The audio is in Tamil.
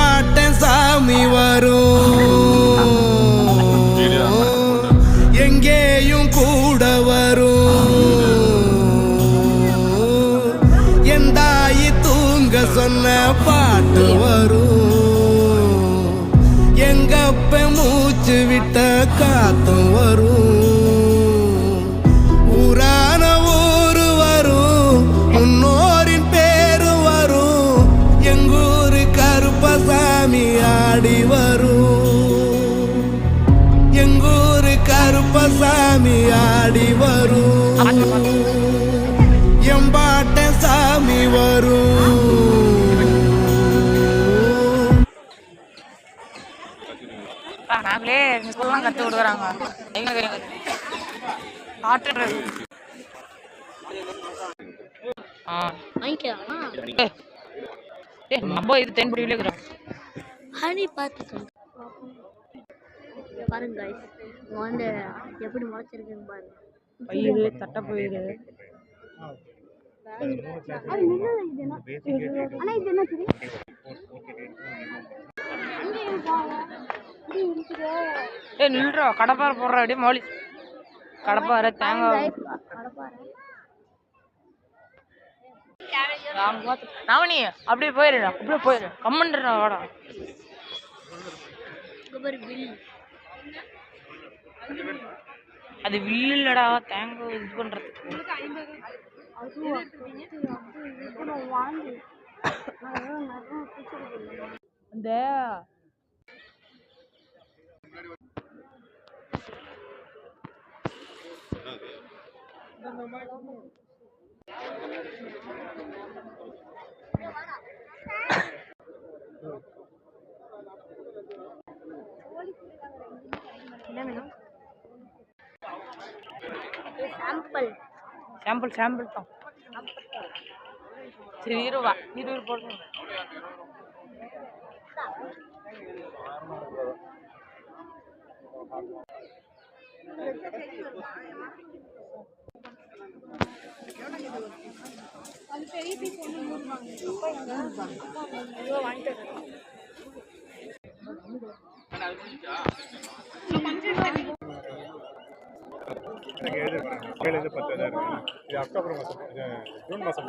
எம்பாட்டன் சாமி வரும், எங்கேயும் கூட வரும். என் தாயி தூங்க சொன்ன பாட்டு வரும், எங்கப்ப மூச்சு விட்ட காத்தும் வரும். ஊரான ஊரு வரும், முன்னோரின் பேரு வரும். எங்கூரு கருப்பசாமி ஆடி வரும், எங்கூரு கருப்பசாமி ஆடி வரும். எம்பாட்ட சாமி வரும். நாங்களே ஸ்கூல்லாம் கற்று கொடுக்குறாங்க. நம்ம இது தென்படியிலே இருக்கிறோம். ஹனி பார்த்துக்கோங்க பாருங்க guys. வந்து எப்படி முளைச்சிருக்குன்னு பாருங்க. பயிறு தட்டைப்பயிறு நில்றா. கடப்பாறை போடுற அப்படியே மொழி கடப்பாறை தேங்காய் நவனி அப்படியே போயிடுறா. அப்படியே போயிடு கம்மன்றா வாடா. அது வில்லு இல்லடா, தேங்காய் இது பண்றதுக்கு. அந்த சாம்பிள் தான். சரி 20 போடுங்க. அக்டோபர் மாதம் ஜூன் மாதம்